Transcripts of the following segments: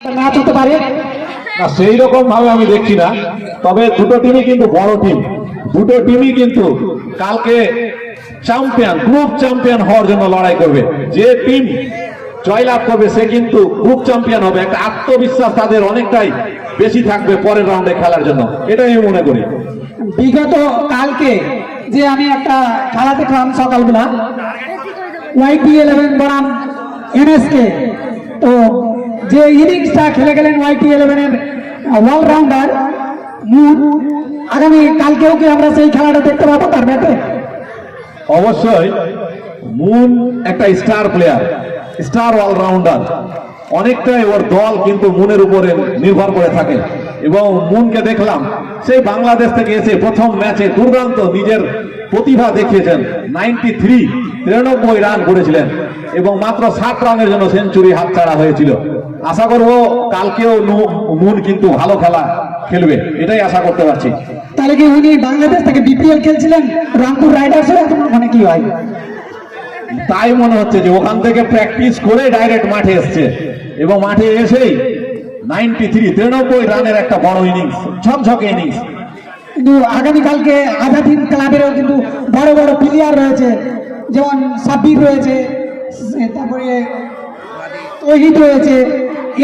Match হতে পারে না, সেই রকম ভাবে আমি দেখছি না। তবে দুটো টিমই কিন্তু বড় টিম, দুটো টিমই কিন্তু কালকে চ্যাম্পিয়ন, গ্রুপ চ্যাম্পিয়ন হওয়ার জন্য লড়াই করবে। যে টিম জয়লাভ করবে সে কিন্তু গ্রুপ চ্যাম্পিয়ন হবে। একটা আত্মবিশ্বাস তাদের অনেকটাই বেশি থাকবে পরের রাউন্ডে খেলার জন্য, এটাই আমি মনে করি। বিগত কালকে যে আমি একটা খেলা দেখলাম সকালবেলা, YT11 বনাম NSK, তো যে ইনিংসটা খেলে গেলেন YT11 এর অলরাউন্ডার মুন, আগামী কালকেও কি আমরা সেই খেলাটা দেখতে পাবো তার ব্যাটে? অবশ্যই মুন একটা স্টার প্লেয়ার, স্টার অলরাউন্ডার। অনেকটাই ওর দল কিন্তু মুনের উপরে নির্ভর করে থাকে এবং মুনকে দেখলাম সেই বাংলাদেশ থেকে এসে প্রথম ম্যাচে দুর্দান্ত নিজের প্রতিভা দেখিয়েছেন। 93 রান করেছিলেন এবং মাত্র 7 রানের জন্য সেঞ্চুরি হাতছাড়া হয়েছিল। আশা করবো কালকেও মুন কিন্তু ভালো খেলা খেলবে, এটাই আশা করতে পারছি। তাহলে কি উনি বাংলাদেশ থেকে BPL খেলছিলেন রংপুর রাইডার্সের, এখন মানে কি হয়? তাই মনে হচ্ছে যে ওখান থেকে প্র্যাকটিস করে ডাইরেক্ট মাঠে এসছে এবং মাঠে এসেই 93 রানের একটা বড় ইনিংস, ঝকঝকে ইনিংস। কিন্তু আগামীকালকে আজাদিন ক্লাবেরও কিন্তু বড় বড় প্লেয়ার রয়েছে, যেমন সাব্বির রয়েছে, তারপরে তৌহিদ রয়েছে।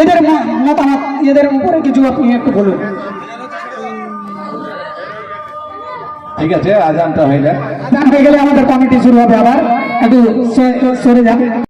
এদের মতামত, এদের উপরে কিছু আপনি একটু বলুন। ঠিক আছে, আজানটা হয়ে যায়, আজান হয়ে গেলে আমাদের কমিটি শুরু হবে, আবার একটু সরে যান।